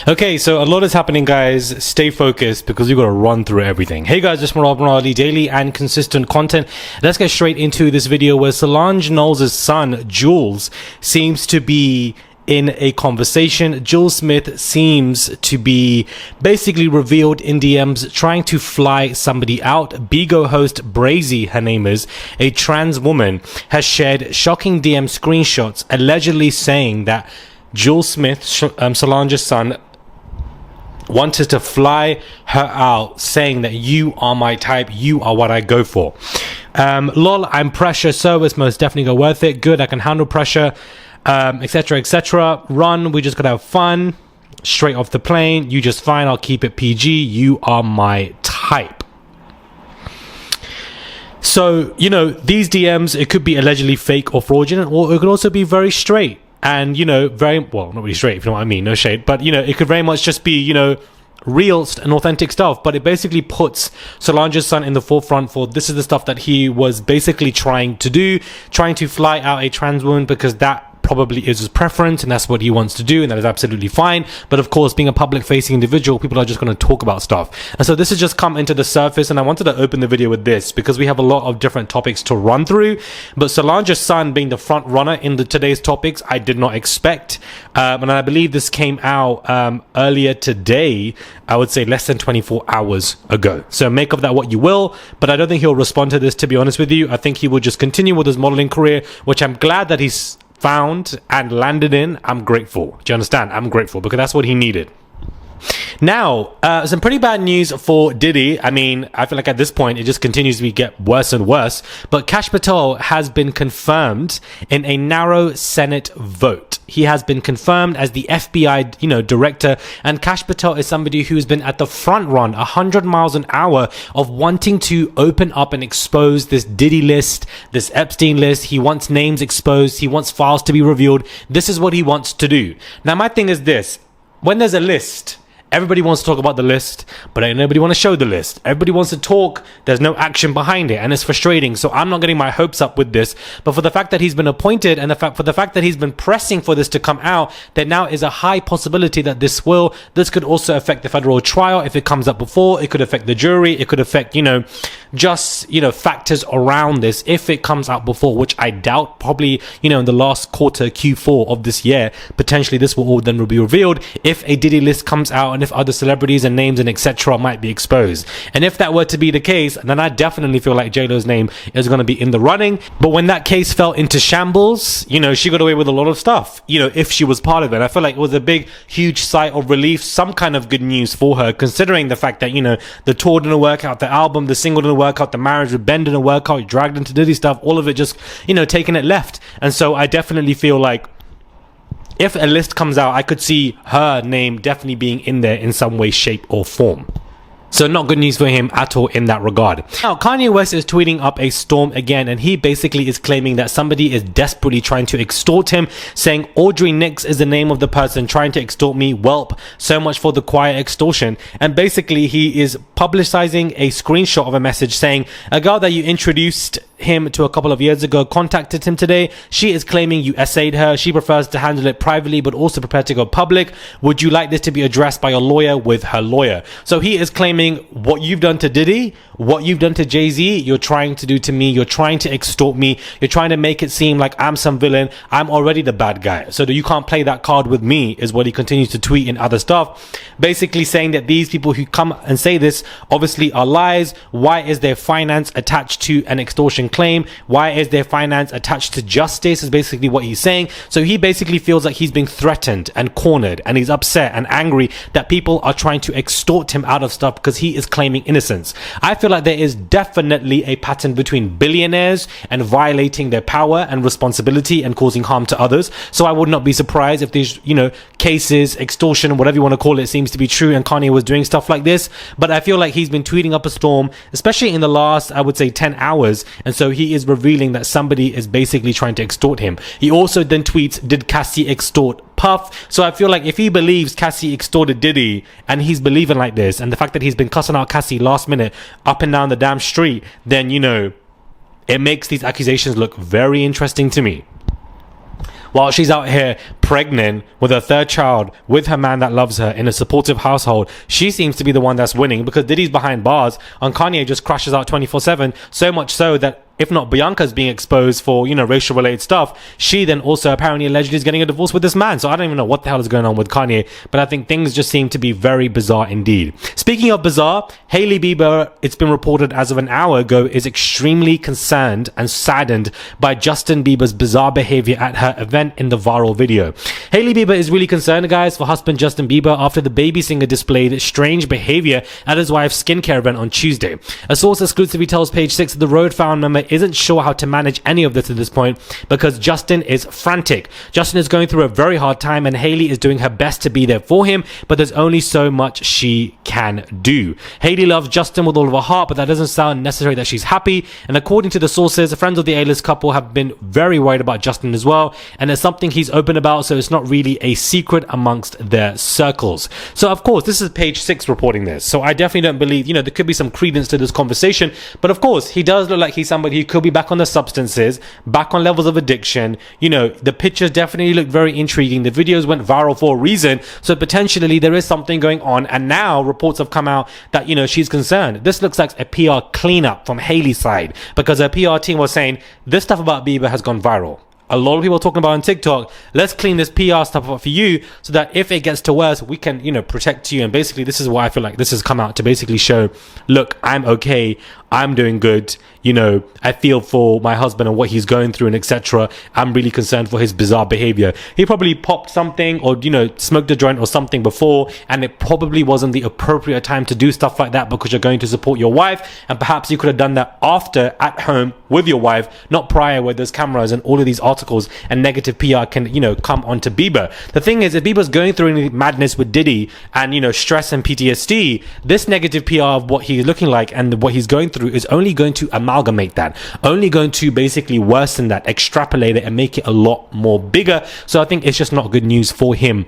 Okay, so a lot is happening, guys. Stay focused because we've got to run through everything. Hey guys, just morally daily and consistent content. Let's get straight into this video where Solange'S son, Juelz, seems to be in a conversation. Juelz Smith seems to be basically revealed in DMs trying to fly somebody out. Bigo host Brazy, her name is, a trans woman, has shared shocking DM screenshots allegedly saying that Juelz Smith, Solange's son, wanted to fly her out, saying that you are my type, you are what I go for. Lol, I'm pressure, so it's most definitely go worth it. Good, I can handle pressure, etc, etc. Run, we just gotta have fun. Straight off the plane, you just fine, I'll keep it PG, you are my type. So, you know, these DMs, it could be allegedly fake or fraudulent, or it could also be very straight. And, you know, very, well, not really straight, if you know what I mean, no shade. But, you know, it could very much just be, you know, real and authentic stuff. But it basically puts Solange's son in the forefront for this is the stuff that he was basically trying to do, trying to fly out a trans woman because that probably is his preference and that's what he wants to do, and that is absolutely fine. But of course, being a public facing individual, people are just going to talk about stuff, and so this has just come into the surface, and I wanted to open the video with this because we have a lot of different topics to run through. But Solange's son being the front runner in today's topics, I did not expect, and I believe this came out earlier today, I would say less than 24 hours ago. So make of that what you will, but I don't think he'll respond to this, to be honest with you. I think he will just continue with his modeling career, which I'm glad that he's found and landed in. I'm grateful. Do you understand? I'm grateful because that's what he needed. Now, some pretty bad news for Diddy. I mean, I feel like at this point it just continues to get worse and worse. But Kash Patel has been confirmed in a narrow Senate vote. He has been confirmed as the FBI, you know, director. And Kash Patel is somebody who's been at the front run, 100 miles an hour, of wanting to open up and expose this Diddy list, this Epstein list. He wants names exposed. He wants files to be revealed. This is what he wants to do. Now, my thing is this. When there's a list, everybody wants to talk about the list, but ain't nobody want to show the list. Everybody wants to talk. There's no action behind it, and it's frustrating. So I'm not getting my hopes up with this. But for the fact that he's been appointed, and for the fact that he's been pressing for this to come out, there now is a high possibility that this could also affect the federal trial. If it comes up before, it could affect the jury. It could affect, you know, just, you know, factors around this. If it comes out before, which I doubt, probably, you know, in the last quarter, Q4 of this year, potentially this will all then be revealed. If a Diddy list comes out, and if other celebrities and names and etc. might be exposed. And if that were to be the case, then I definitely feel like J-Lo's name is going to be in the running. But when that case fell into shambles, you know, she got away with a lot of stuff, you know, if she was part of it. I feel like it was a big, huge sigh of relief, some kind of good news for her, considering the fact that, you know, the tour didn't work out, the album, the single didn't work out, the marriage with Ben didn't work out, dragged into Diddy stuff, all of it just, you know, taking it left. And so I definitely feel like if a list comes out, I could see her name definitely being in there in some way, shape, or form. So not good news for him at all in that regard. Now, Kanye West is tweeting up a storm again, and he basically is claiming that somebody is desperately trying to extort him, saying Audrey Nix is the name of the person trying to extort me. Welp, so much for the quiet extortion. And basically he is publicizing a screenshot of a message saying, a girl that you introduced him to a couple of years ago contacted him today. She is claiming you essayed her. She prefers to handle it privately, but also prepared to go public. Would you like this to be addressed by a lawyer with her lawyer? So he is claiming what you've done to Diddy, what you've done to Jay-Z, you're trying to do to me. You're trying to extort me. You're trying to make it seem like I'm some villain. I'm already the bad guy. So that you can't play that card with me is what he continues to tweet in other stuff. Basically saying that these people who come and say this obviously are lies. Why is their finance attached to an extortion claim? Why is their finance attached to justice is basically what he's saying. So he basically feels like he's being threatened and cornered, and he's upset and angry that people are trying to extort him out of stuff because he is claiming innocence. I feel like there is definitely a pattern between billionaires and violating their power and responsibility and causing harm to others. So I would not be surprised if these, you know, cases, extortion, whatever you want to call it, seems to be true and Kanye was doing stuff like this. But I feel like he's been tweeting up a storm, especially in the last, I would say, 10 hours. And so he is revealing that somebody is basically trying to extort him. He also then tweets, did Cassie extort Puff? So I feel like if he believes Cassie extorted Diddy and he's believing like this, and the fact that he's been cussing out Cassie last minute up and down the damn street, then, you know, it makes these accusations look very interesting to me. while she's out here pregnant with her third child with her man that loves her in a supportive household. She seems to be the one that's winning because Diddy's behind bars and Kanye just crashes out 24/7, so much so that if not Bianca's being exposed for, you know, racial related stuff, she then also apparently allegedly is getting a divorce with this man. So I don't even know what the hell is going on with Kanye, but I think things just seem to be very bizarre indeed. Speaking of bizarre, Hailey Bieber, it's been reported as of an hour ago, is extremely concerned and saddened by Justin Bieber's bizarre behavior at her event in the viral video. Hailey Bieber is really concerned, guys, for husband Justin Bieber after the baby singer displayed strange behavior at his wife's skincare event on Tuesday. A source exclusively tells Page 6 that the Road Found member isn't sure how to manage any of this at this point because Justin is frantic. Justin is going through a very hard time and Hailey is doing her best to be there for him, but there's only so much she can do. Hailey loves Justin with all of her heart, but that doesn't sound necessary that she's happy. And according to the sources, friends of the A-list couple have been very worried about Justin as well, and it's something he's open about, so it's not really a secret amongst their circles. So of course, this is Page 6 reporting this, so I definitely don't believe, you know, there could be some credence to this conversation, but of course, he does look like he's somebody who could be back on the substances, back on levels of addiction. You know, the pictures definitely look very intriguing. The videos went viral for a reason, so potentially there is something going on, and now reports have come out that, you know, she's concerned. This looks like a PR cleanup from Hailey's side because her PR team was saying this stuff about Bieber has gone viral. A lot of people are talking about on TikTok, let's clean this PR stuff up for you so that if it gets to worse, we can, you know, protect you. And basically, this is why I feel like this has come out to basically show, look, I'm okay. I'm doing good. You know, I feel for my husband and what he's going through and etc. I'm really concerned for his bizarre behavior. He probably popped something or, you know, smoked a joint or something before, and it probably wasn't the appropriate time to do stuff like that because you're going to support your wife, and perhaps you could have done that after at home with your wife, not prior where there's cameras and all of these articles and negative PR can, you know, come onto Bieber. The thing is, if Bieber's going through any madness with Diddy and, you know, stress and PTSD, this negative PR of what he's looking like and what he's going through is only going to amalgamate that, only going to basically worsen that, extrapolate it and make it a lot more bigger. So I think it's just not good news for him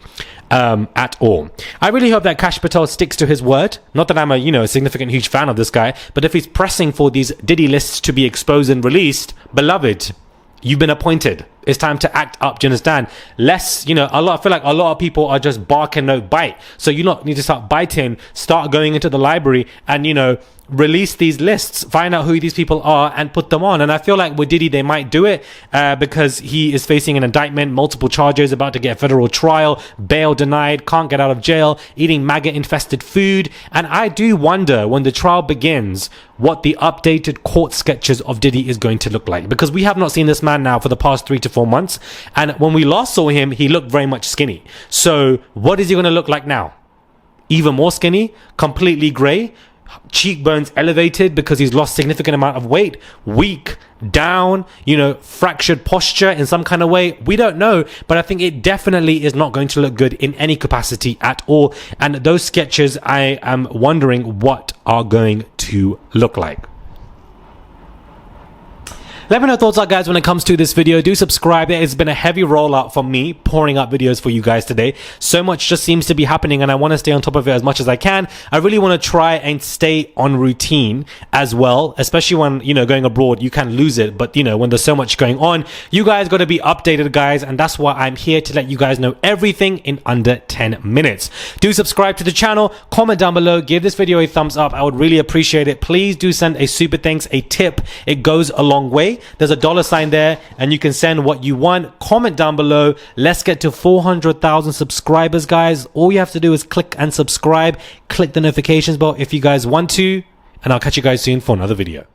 at all. I really hope that Kash Patel sticks to his word. Not that I'm a, you know, a significant huge fan of this guy, but if he's pressing for these Diddy lists to be exposed and released, beloved, you've been appointed. It's time to act up. Do you understand? Less, you know, I feel like a lot of people are just bark and no bite. So you not need to start biting, start going into the library and, you know, release these lists, find out who these people are and put them on. And I feel like with Diddy, they might do it because he is facing an indictment, multiple charges, about to get a federal trial, bail denied, can't get out of jail, eating maggot infested food. And I do wonder when the trial begins what the updated court sketches of Diddy is going to look like, because we have not seen this man now for the past 3 to 4 months, and when we last saw him he looked very much skinny. So what is he going to look like now? Even more skinny, completely grey, cheekbones elevated because he's lost significant amount of weight, weak, down, you know, fractured posture in some kind of way. We don't know, but I think it definitely is not going to look good in any capacity at all. And those sketches, I am wondering what are going to look like. Let me know your thoughts out, guys, when it comes to this video. Do subscribe. It has been a heavy rollout for me, pouring out videos for you guys today. So much just seems to be happening, and I want to stay on top of it as much as I can. I really want to try and stay on routine as well, especially when, you know, going abroad, you can lose it. But, you know, when there's so much going on, you guys got to be updated, guys, and that's why I'm here to let you guys know everything in under 10 minutes. Do subscribe to the channel, comment down below, give this video a thumbs up. I would really appreciate it. Please do send a super thanks, a tip. It goes a long way. There's a $ there and you can send what you want. Comment down below. Let's get to 400,000 subscribers, guys. All you have to do is click and subscribe, click the notifications bell if you guys want to, and I'll catch you guys soon for another video.